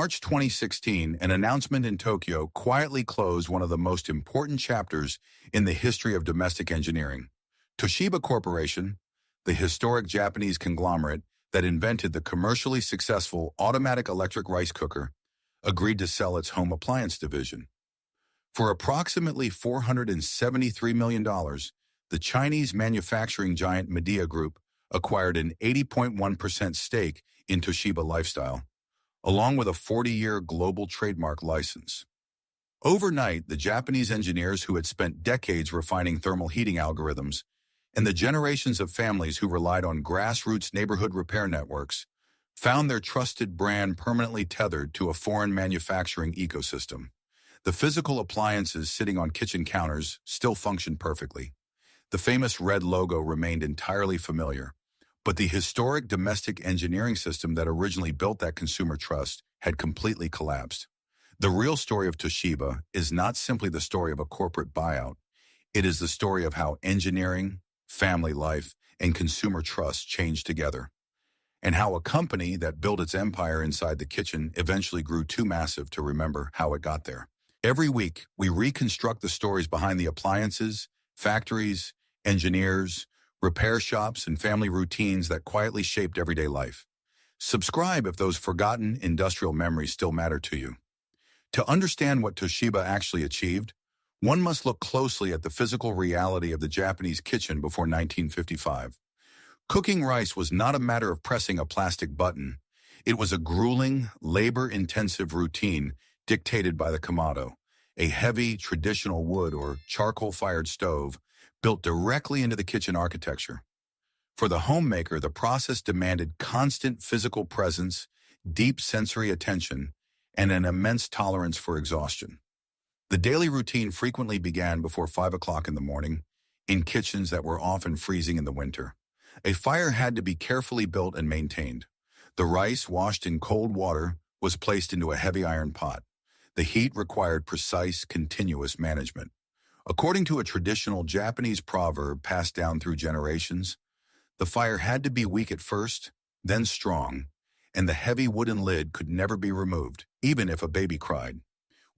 March 2016, an announcement in Tokyo quietly closed one of the most important chapters in the history of domestic engineering. Toshiba Corporation, the historic Japanese conglomerate that invented the commercially successful automatic electric rice cooker, agreed to sell its home appliance division. For approximately $473 million, the Chinese manufacturing giant Midea Group acquired an 80.1% stake in Toshiba Lifestyle, along with a 40-year global trademark license. Overnight, the Japanese engineers who had spent decades refining thermal heating algorithms and the generations of families who relied on grassroots neighborhood repair networks found their trusted brand permanently tethered to a foreign manufacturing ecosystem. The physical appliances sitting on kitchen counters still functioned perfectly. The famous red logo remained entirely familiar, but the historic domestic engineering system that originally built that consumer trust had completely collapsed. The real story of Toshiba is not simply the story of a corporate buyout. It is the story of how engineering, family life, and consumer trust changed together, and how a company that built its empire inside the kitchen eventually grew too massive to remember how it got there. Every week, we reconstruct the stories behind the appliances, factories, engineers, repair shops, and family routines that quietly shaped everyday life. Subscribe if those forgotten industrial memories still matter to you. To understand what Toshiba actually achieved, one must look closely at the physical reality of the Japanese kitchen before 1955. Cooking rice was not a matter of pressing a plastic button. It was a grueling, labor-intensive routine dictated by the kamado, a heavy, traditional wood or charcoal-fired stove built directly into the kitchen architecture. For the homemaker, the process demanded constant physical presence, deep sensory attention, and an immense tolerance for exhaustion. The daily routine frequently began before 5 o'clock in the morning, in kitchens that were often freezing in the winter. A fire had to be carefully built and maintained. The rice, washed in cold water, was placed into a heavy iron pot. The heat required precise, continuous management. According to a traditional Japanese proverb passed down through generations, the fire had to be weak at first, then strong, and the heavy wooden lid could never be removed, even if a baby cried.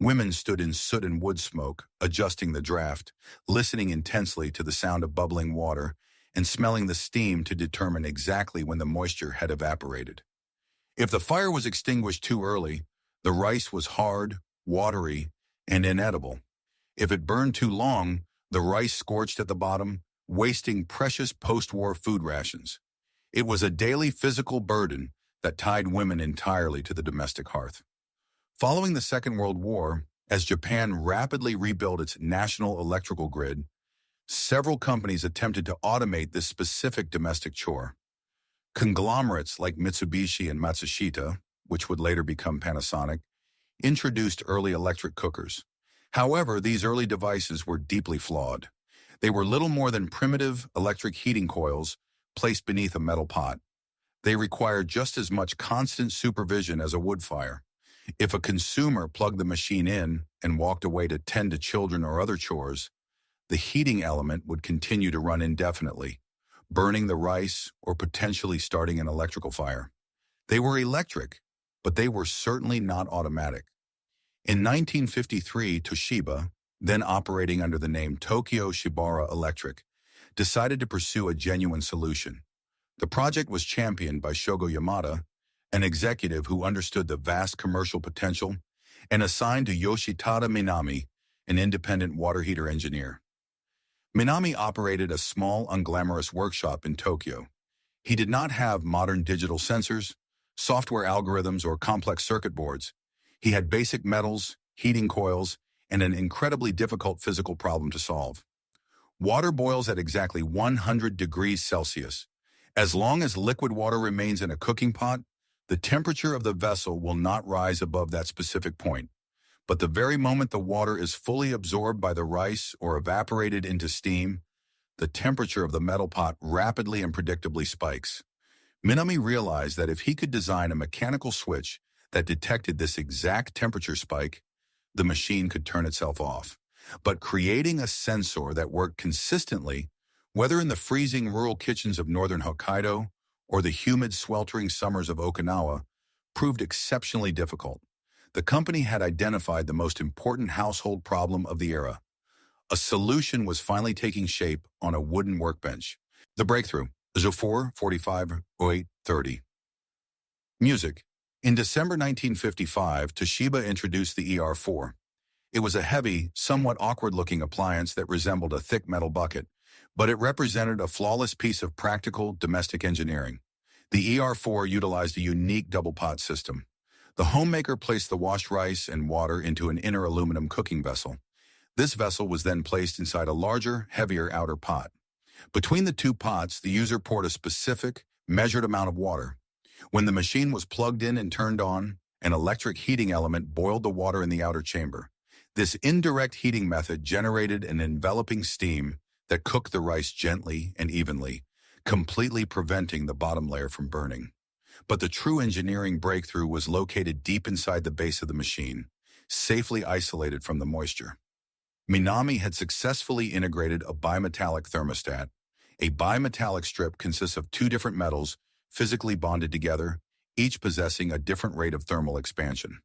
Women stood in soot and wood smoke, adjusting the draft, listening intensely to the sound of bubbling water, and smelling the steam to determine exactly when the moisture had evaporated. If the fire was extinguished too early, the rice was hard, watery, and inedible. If it burned too long, the rice scorched at the bottom, wasting precious post-war food rations. It was a daily physical burden that tied women entirely to the domestic hearth. Following the Second World War, as Japan rapidly rebuilt its national electrical grid, several companies attempted to automate this specific domestic chore. Conglomerates like Mitsubishi and Matsushita, which would later become Panasonic, introduced early electric cookers. However, these early devices were deeply flawed. They were little more than primitive electric heating coils placed beneath a metal pot. They required just as much constant supervision as a wood fire. If a consumer plugged the machine in and walked away to tend to children or other chores, the heating element would continue to run indefinitely, burning the rice or potentially starting an electrical fire. They were electric, but they were certainly not automatic. In 1953, Toshiba, then operating under the name Tokyo Shibara Electric, decided to pursue a genuine solution. The project was championed by Shogo Yamada, an executive who understood the vast commercial potential, and assigned to Yoshitada Minami, an independent water heater engineer. Minami operated a small, unglamorous workshop in Tokyo. He did not have modern digital sensors, software algorithms, or complex circuit boards. He had basic metals, heating coils, and an incredibly difficult physical problem to solve. Water boils at exactly 100 degrees Celsius. As long as liquid water remains in a cooking pot, the temperature of the vessel will not rise above that specific point. But the very moment the water is fully absorbed by the rice or evaporated into steam, the temperature of the metal pot rapidly and predictably spikes. Minami realized that if he could design a mechanical switch that detected this exact temperature spike, the machine could turn itself off. But creating a sensor that worked consistently, whether in the freezing rural kitchens of northern Hokkaido or the humid, sweltering summers of Okinawa, proved exceptionally difficult. The company had identified the most important household problem of the era. A solution was finally taking shape on a wooden workbench. The breakthrough, 04-45-08-30. Music. In December 1955, Toshiba introduced the ER4. It was a heavy, somewhat awkward-looking appliance that resembled a thick metal bucket, but it represented a flawless piece of practical domestic engineering. The ER4 utilized a unique double-pot system. The homemaker placed the washed rice and water into an inner aluminum cooking vessel. This vessel was then placed inside a larger, heavier outer pot. Between the two pots, the user poured a specific, measured amount of water. When the machine was plugged in and turned on, an electric heating element boiled the water in the outer chamber. This indirect heating method generated an enveloping steam that cooked the rice gently and evenly, completely preventing the bottom layer from burning. But the true engineering breakthrough was located deep inside the base of the machine, safely isolated from the moisture. Minami had successfully integrated a bimetallic thermostat. A bimetallic strip consists of two different metals physically bonded together, each possessing a different rate of thermal expansion.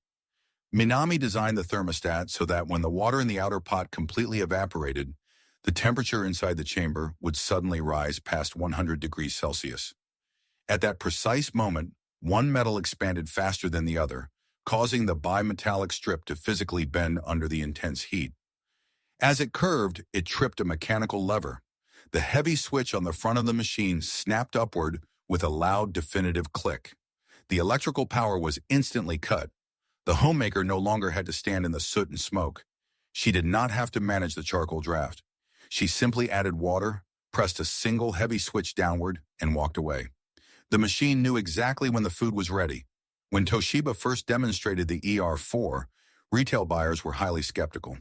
Minami designed the thermostat so that when the water in the outer pot completely evaporated, the temperature inside the chamber would suddenly rise past 100 degrees Celsius. At that precise moment, one metal expanded faster than the other, causing the bimetallic strip to physically bend under the intense heat. As it curved, it tripped a mechanical lever. The heavy switch on the front of the machine snapped upward with a loud, definitive click. The electrical power was instantly cut. The homemaker no longer had to stand in the soot and smoke. She did not have to manage the charcoal draft. She simply added water, pressed a single heavy switch downward, and walked away. The machine knew exactly when the food was ready. When Toshiba first demonstrated the ER4, retail buyers were highly skeptical.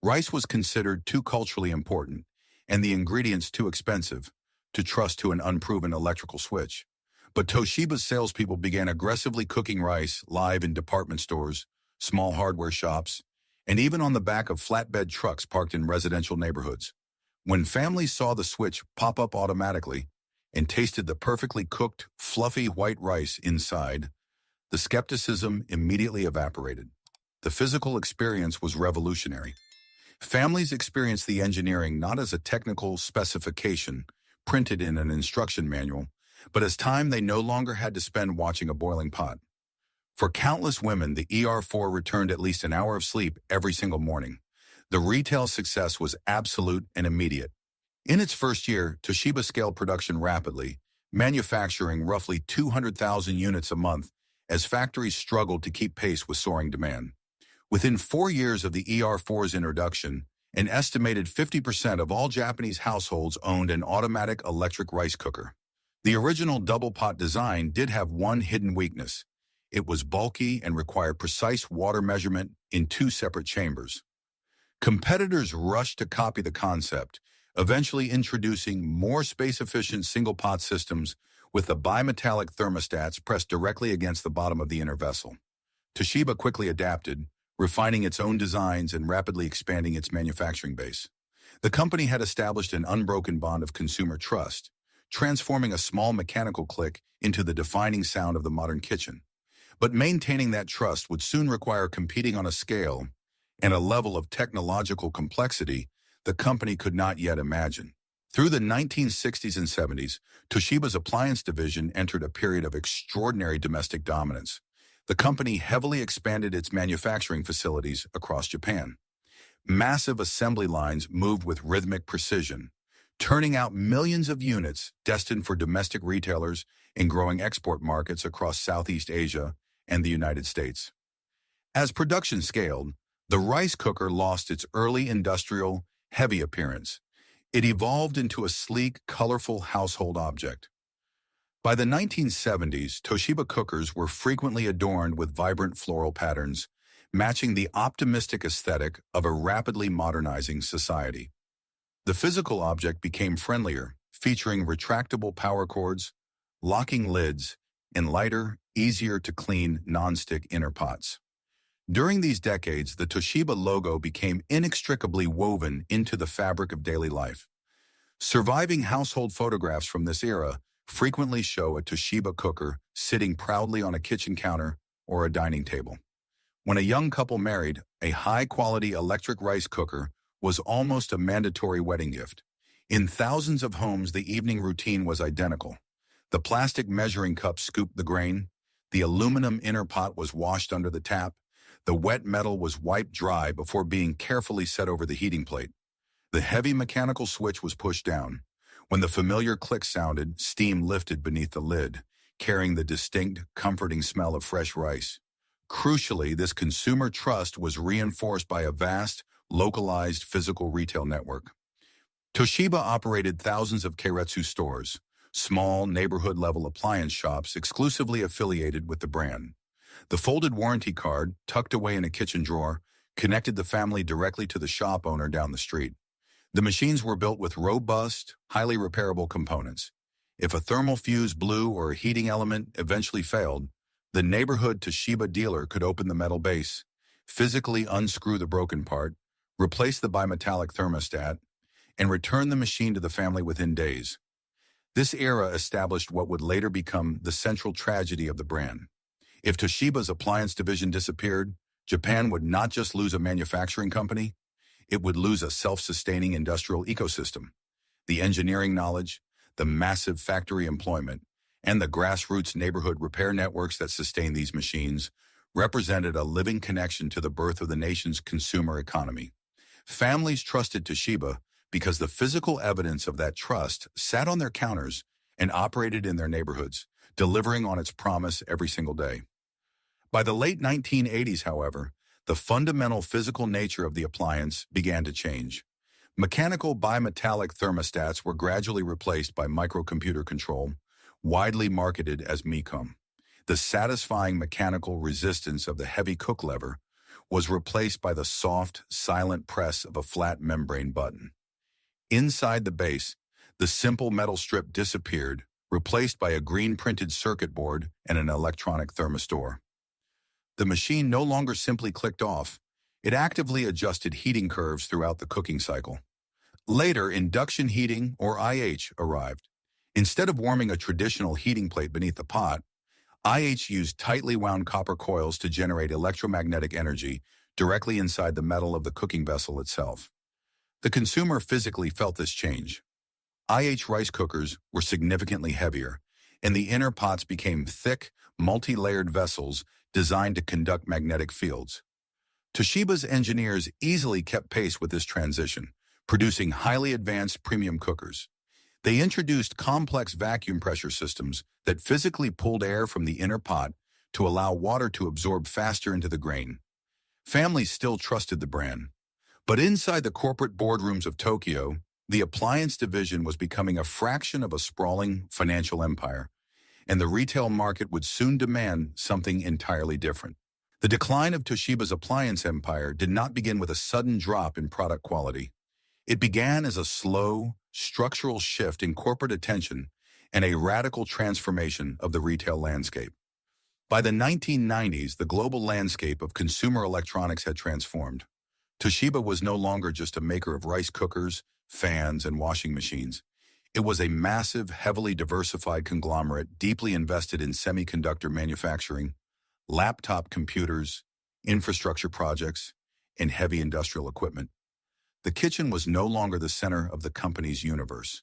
Rice was considered too culturally important, and the ingredients too expensive to trust to an unproven electrical switch. But Toshiba's salespeople began aggressively cooking rice live in department stores, small hardware shops, and even on the back of flatbed trucks parked in residential neighborhoods. When families saw the switch pop up automatically and tasted the perfectly cooked, fluffy white rice inside, the skepticism immediately evaporated. The physical experience was revolutionary. Families experienced the engineering not as a technical specification printed in an instruction manual, but as time they no longer had to spend watching a boiling pot. For countless women, the ER4 returned at least an hour of sleep every single morning. The retail success was absolute and immediate. In its first year, Toshiba scaled production rapidly, manufacturing roughly 200,000 units a month as factories struggled to keep pace with soaring demand. Within 4 years of the ER4's introduction, an estimated 50% of all Japanese households owned an automatic electric rice cooker. The original double-pot design did have one hidden weakness. It was bulky and required precise water measurement in two separate chambers. Competitors rushed to copy the concept, eventually introducing more space-efficient single-pot systems with the bimetallic thermostats pressed directly against the bottom of the inner vessel. Toshiba quickly adapted, refining its own designs and rapidly expanding its manufacturing base. The company had established an unbroken bond of consumer trust, transforming a small mechanical click into the defining sound of the modern kitchen. But maintaining that trust would soon require competing on a scale and a level of technological complexity the company could not yet imagine. Through the 1960s and 70s, Toshiba's appliance division entered a period of extraordinary domestic dominance. The company heavily expanded its manufacturing facilities across Japan. Massive assembly lines moved with rhythmic precision, turning out millions of units destined for domestic retailers and growing export markets across Southeast Asia and the United States. As production scaled, the rice cooker lost its early industrial, heavy appearance. It evolved into a sleek, colorful household object. By the 1970s, Toshiba cookers were frequently adorned with vibrant floral patterns, matching the optimistic aesthetic of a rapidly modernizing society. The physical object became friendlier, featuring retractable power cords, locking lids, and lighter, easier-to-clean non-stick inner pots. During these decades, the Toshiba logo became inextricably woven into the fabric of daily life. Surviving household photographs from this era frequently show a Toshiba cooker sitting proudly on a kitchen counter or a dining table. When a young couple married, a high-quality electric rice cooker was almost a mandatory wedding gift. In thousands of homes, the evening routine was identical. The plastic measuring cup scooped the grain, the aluminum inner pot was washed under the tap, the wet metal was wiped dry before being carefully set over the heating plate. The heavy mechanical switch was pushed down. When the familiar click sounded, steam lifted beneath the lid, carrying the distinct, comforting smell of fresh rice. Crucially, this consumer trust was reinforced by a vast, localized physical retail network. Toshiba operated thousands of keiretsu stores, small, neighborhood-level appliance shops exclusively affiliated with the brand. The folded warranty card, tucked away in a kitchen drawer, connected the family directly to the shop owner down the street. The machines were built with robust, highly repairable components. If a thermal fuse blew or a heating element eventually failed, the neighborhood Toshiba dealer could open the metal base, physically unscrew the broken part, replace the bimetallic thermostat, and return the machine to the family within days. This era established what would later become the central tragedy of the brand. If Toshiba's appliance division disappeared, Japan would not just lose a manufacturing company, it would lose a self-sustaining industrial ecosystem. The engineering knowledge, the massive factory employment, and the grassroots neighborhood repair networks that sustain these machines represented a living connection to the birth of the nation's consumer economy. Families trusted Toshiba because the physical evidence of that trust sat on their counters and operated in their neighborhoods, delivering on its promise every single day. By the late 1980s, however, the fundamental physical nature of the appliance began to change. Mechanical bimetallic thermostats were gradually replaced by microcomputer control, widely marketed as MECOM. The satisfying mechanical resistance of the heavy cook lever was replaced by the soft, silent press of a flat membrane button. Inside the base, the simple metal strip disappeared, replaced by a green-printed circuit board and an electronic thermistor. The machine no longer simply clicked off, it actively adjusted heating curves throughout the cooking cycle. Later, induction heating, or IH, arrived. Instead of warming a traditional heating plate beneath the pot, IH used tightly wound copper coils to generate electromagnetic energy directly inside the metal of the cooking vessel itself. The consumer physically felt this change. IH rice cookers were significantly heavier, and the inner pots became thick, multi-layered vessels designed to conduct magnetic fields. Toshiba's engineers easily kept pace with this transition, producing highly advanced premium cookers. They introduced complex vacuum pressure systems that physically pulled air from the inner pot to allow water to absorb faster into the grain. Families still trusted the brand. But inside the corporate boardrooms of Tokyo, the appliance division was becoming a fraction of a sprawling financial empire, and the retail market would soon demand something entirely different. The decline of Toshiba's appliance empire did not begin with a sudden drop in product quality. It began as a slow, structural shift in corporate attention and a radical transformation of the retail landscape. By the 1990s, the global landscape of consumer electronics had transformed. Toshiba was no longer just a maker of rice cookers, fans, and washing machines. It was a massive, heavily diversified conglomerate deeply invested in semiconductor manufacturing, laptop computers, infrastructure projects, and heavy industrial equipment. The kitchen was no longer the center of the company's universe.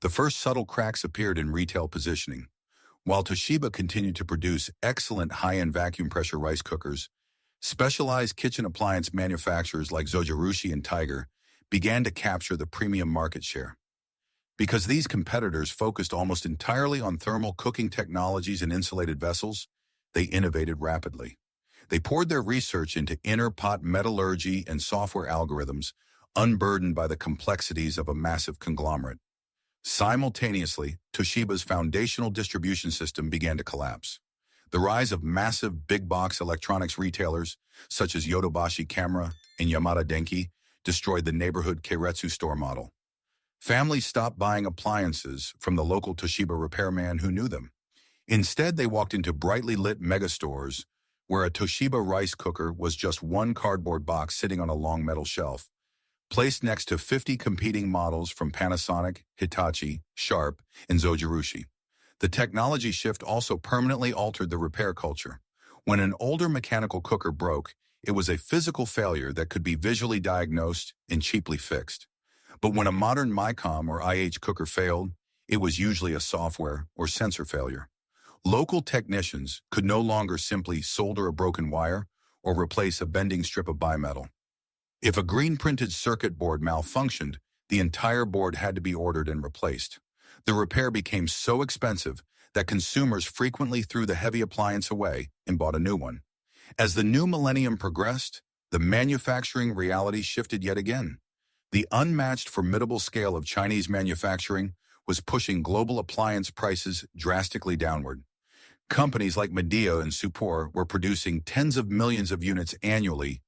The first subtle cracks appeared in retail positioning. While Toshiba continued to produce excellent high-end vacuum pressure rice cookers, specialized kitchen appliance manufacturers like Zojirushi and Tiger began to capture the premium market share. Because these competitors focused almost entirely on thermal cooking technologies and insulated vessels, they innovated rapidly. They poured their research into inner pot metallurgy and software algorithms, unburdened by the complexities of a massive conglomerate. Simultaneously, Toshiba's foundational distribution system began to collapse. The rise of massive big-box electronics retailers, such as Yodobashi Camera and Yamada Denki, destroyed the neighborhood keiretsu store model. Families stopped buying appliances from the local Toshiba repairman who knew them. Instead, they walked into brightly lit megastores where a Toshiba rice cooker was just one cardboard box sitting on a long metal shelf, placed next to 50 competing models from Panasonic, Hitachi, Sharp, and Zojirushi. The technology shift also permanently altered the repair culture. When an older mechanical cooker broke, It was a physical failure that could be visually diagnosed and cheaply fixed. But when a modern MyCom or IH cooker failed, it was usually a software or sensor failure. Local technicians could no longer simply solder a broken wire or replace a bending strip of bimetal. If a green-printed circuit board malfunctioned, the entire board had to be ordered and replaced. The repair became so expensive that consumers frequently threw the heavy appliance away and bought a new one. As the new millennium progressed, the manufacturing reality shifted yet again. The unmatched formidable scale of Chinese manufacturing was pushing global appliance prices drastically downward. Companies like Midea and Supor were producing tens of millions of units annually,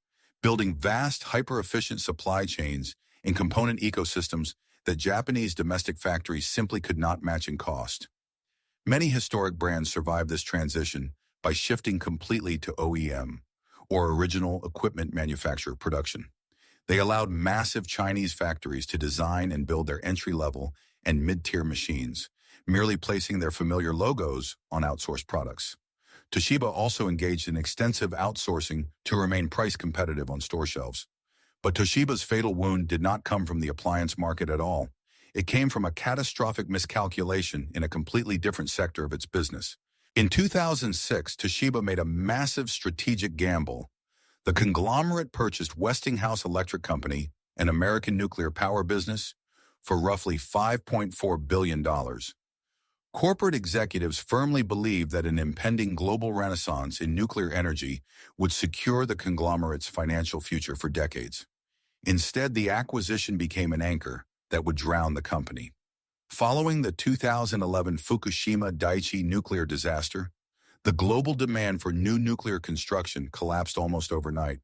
building vast, hyper-efficient supply chains and component ecosystems that Japanese domestic factories simply could not match in cost. Many historic brands survived this transition by shifting completely to OEM, or original equipment manufacturer production. They allowed massive Chinese factories to design and build their entry-level and mid-tier machines, merely placing their familiar logos on outsourced products. Toshiba also engaged in extensive outsourcing to remain price competitive on store shelves. But Toshiba's fatal wound did not come from the appliance market at all. It came from a catastrophic miscalculation in a completely different sector of its business. In 2006, Toshiba made a massive strategic gamble. The conglomerate purchased Westinghouse Electric Company, an American nuclear power business, for roughly $5.4 billion. Corporate executives firmly believed that an impending global renaissance in nuclear energy would secure the conglomerate's financial future for decades. Instead, the acquisition became an anchor that would drown the company. Following the 2011 Fukushima Daiichi nuclear disaster, the global demand for new nuclear construction collapsed almost overnight.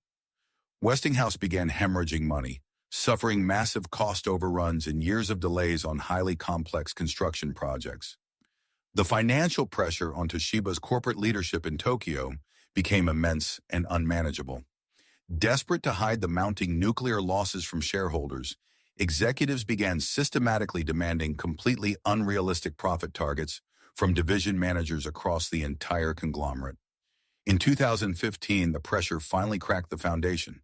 Westinghouse began hemorrhaging money, suffering massive cost overruns and years of delays on highly complex construction projects. The financial pressure on Toshiba's corporate leadership in Tokyo became immense and unmanageable. Desperate to hide the mounting nuclear losses from shareholders, executives began systematically demanding completely unrealistic profit targets from division managers across the entire conglomerate. In 2015, the pressure finally cracked the foundation.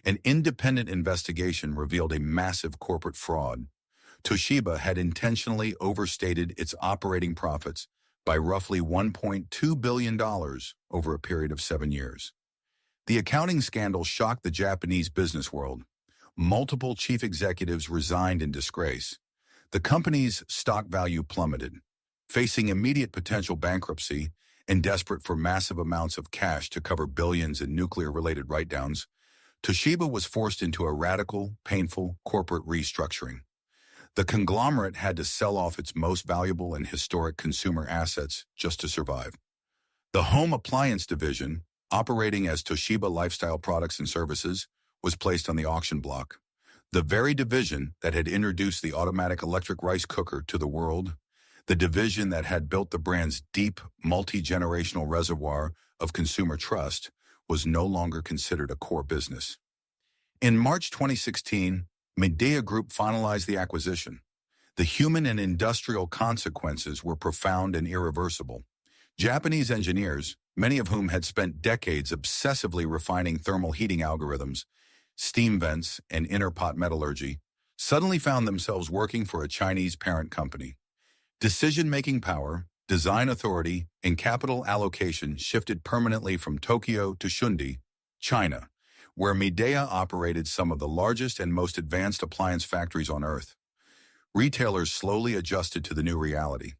An independent investigation revealed a massive corporate fraud. Toshiba had intentionally overstated its operating profits by roughly $1.2 billion over a period of 7 years. The accounting scandal shocked the Japanese business world. Multiple chief executives resigned in disgrace. The company's stock value plummeted. Facing immediate potential bankruptcy and desperate for massive amounts of cash to cover billions in nuclear-related write-downs, Toshiba was forced into a radical, painful corporate restructuring. The conglomerate had to sell off its most valuable and historic consumer assets just to survive. The home appliance division, operating as Toshiba Lifestyle Products and Services, was placed on the auction block. The very division that had introduced the automatic electric rice cooker to the world, the division that had built the brand's deep, multi-generational reservoir of consumer trust, was no longer considered a core business. In March 2016, Midea Group finalized the acquisition. The human and industrial consequences were profound and irreversible. Japanese engineers, many of whom had spent decades obsessively refining thermal heating algorithms, steam vents, and inner pot metallurgy, suddenly found themselves working for a Chinese parent company. Decision-making power, design authority, and capital allocation shifted permanently from Tokyo to Shundi, China, where Midea operated some of the largest and most advanced appliance factories on Earth. Retailers slowly adjusted to the new reality.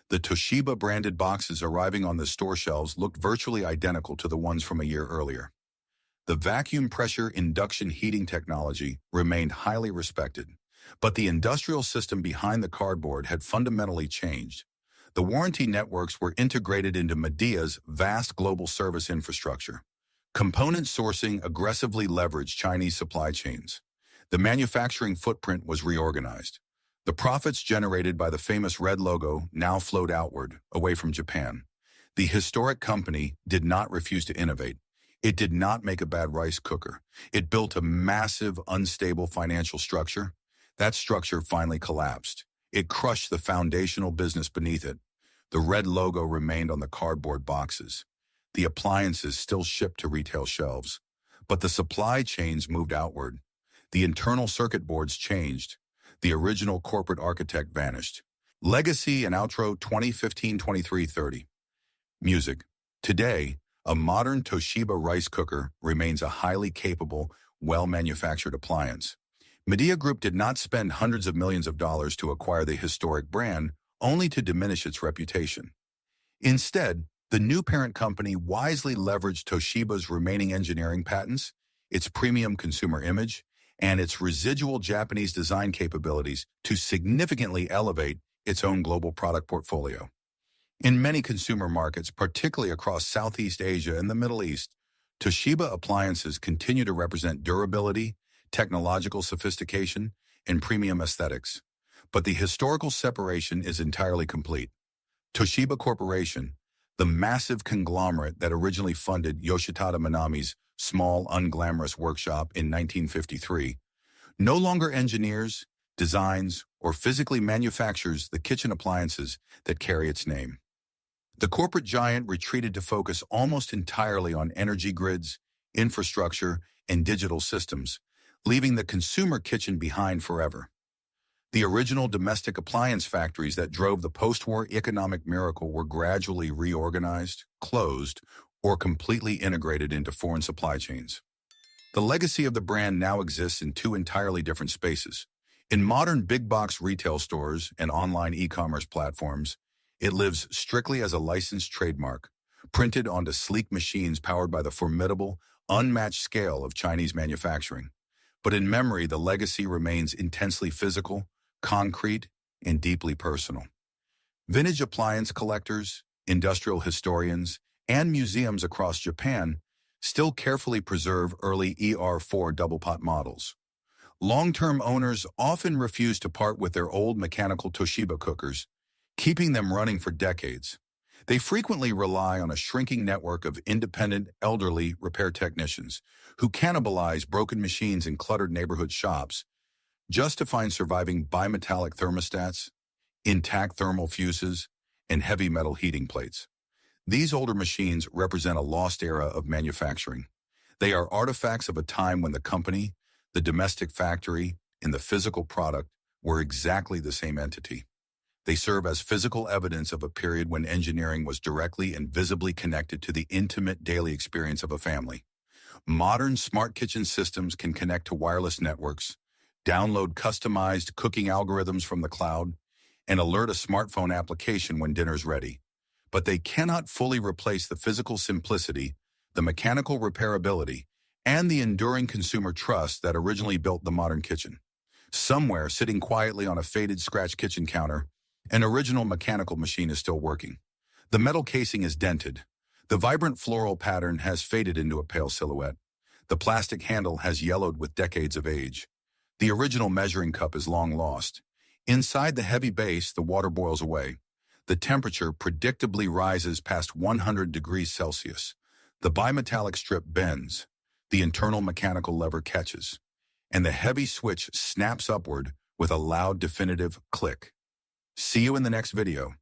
The Toshiba-branded boxes arriving on the store shelves looked virtually identical to the ones from a year earlier. The vacuum pressure induction heating technology remained highly respected, but the industrial system behind the cardboard had fundamentally changed. The warranty networks were integrated into Midea's vast global service infrastructure. Component sourcing aggressively leveraged Chinese supply chains. The manufacturing footprint was reorganized. The profits generated by the famous red logo now flowed outward, away from Japan. The historic company did not refuse to innovate. It did not make a bad rice cooker. It built a massive, unstable financial structure. That structure finally collapsed. It crushed the foundational business beneath it. The red logo remained on the cardboard boxes. The appliances still shipped to retail shelves, But the supply chains moved outward. The internal circuit boards changed. The original corporate architect vanished. Legacy and outro 2015-23-30. Music. Today, a modern Toshiba rice cooker remains a highly capable, well-manufactured appliance. Media Group did not spend hundreds of millions of dollars to acquire the historic brand, only to diminish its reputation. Instead, the new parent company wisely leveraged Toshiba's remaining engineering patents, its premium consumer image, and its residual Japanese design capabilities to significantly elevate its own global product portfolio. In many consumer markets, particularly across Southeast Asia and the Middle East, Toshiba appliances continue to represent durability, technological sophistication, and premium aesthetics. But the historical separation is entirely complete. Toshiba Corporation, the massive conglomerate that originally funded Yoshitada Minami's small, unglamorous workshop in 1953, no longer engineers, designs, or physically manufactures the kitchen appliances that carry its name. The corporate giant retreated to focus almost entirely on energy grids, infrastructure, and digital systems, leaving the consumer kitchen behind forever. The original domestic appliance factories that drove the post-war economic miracle were gradually reorganized, closed, or completely integrated into foreign supply chains. The legacy of the brand now exists in two entirely different spaces. In modern big-box retail stores and online e-commerce platforms, it lives strictly as a licensed trademark, printed onto sleek machines powered by the formidable, unmatched scale of Chinese manufacturing. But in memory, the legacy remains intensely physical, concrete, and deeply personal. Vintage appliance collectors, industrial historians, and museums across Japan still carefully preserve early ER4 double-pot models. Long-term owners often refuse to part with their old mechanical Toshiba cookers, keeping them running for decades. They frequently rely on a shrinking network of independent, elderly repair technicians who cannibalize broken machines in cluttered neighborhood shops just to find surviving bimetallic thermostats, intact thermal fuses, and heavy metal heating plates. These older machines represent a lost era of manufacturing. They are artifacts of a time when the company, the domestic factory, and the physical product were exactly the same entity. They serve as physical evidence of a period when engineering was directly and visibly connected to the intimate daily experience of a family. Modern smart kitchen systems can connect to wireless networks, download customized cooking algorithms from the cloud, and alert a smartphone application when dinner's ready. But they cannot fully replace the physical simplicity, the mechanical repairability, and the enduring consumer trust that originally built the modern kitchen. Somewhere, sitting quietly on a faded scratch kitchen counter, an original mechanical machine is still working. The metal casing is dented. The vibrant floral pattern has faded into a pale silhouette. The plastic handle has yellowed with decades of age. The original measuring cup is long lost. Inside the heavy base, the water boils away. The temperature predictably rises past 100 degrees Celsius. The bimetallic strip bends. The internal mechanical lever catches. And the heavy switch snaps upward with a loud, definitive click. See you in the next video.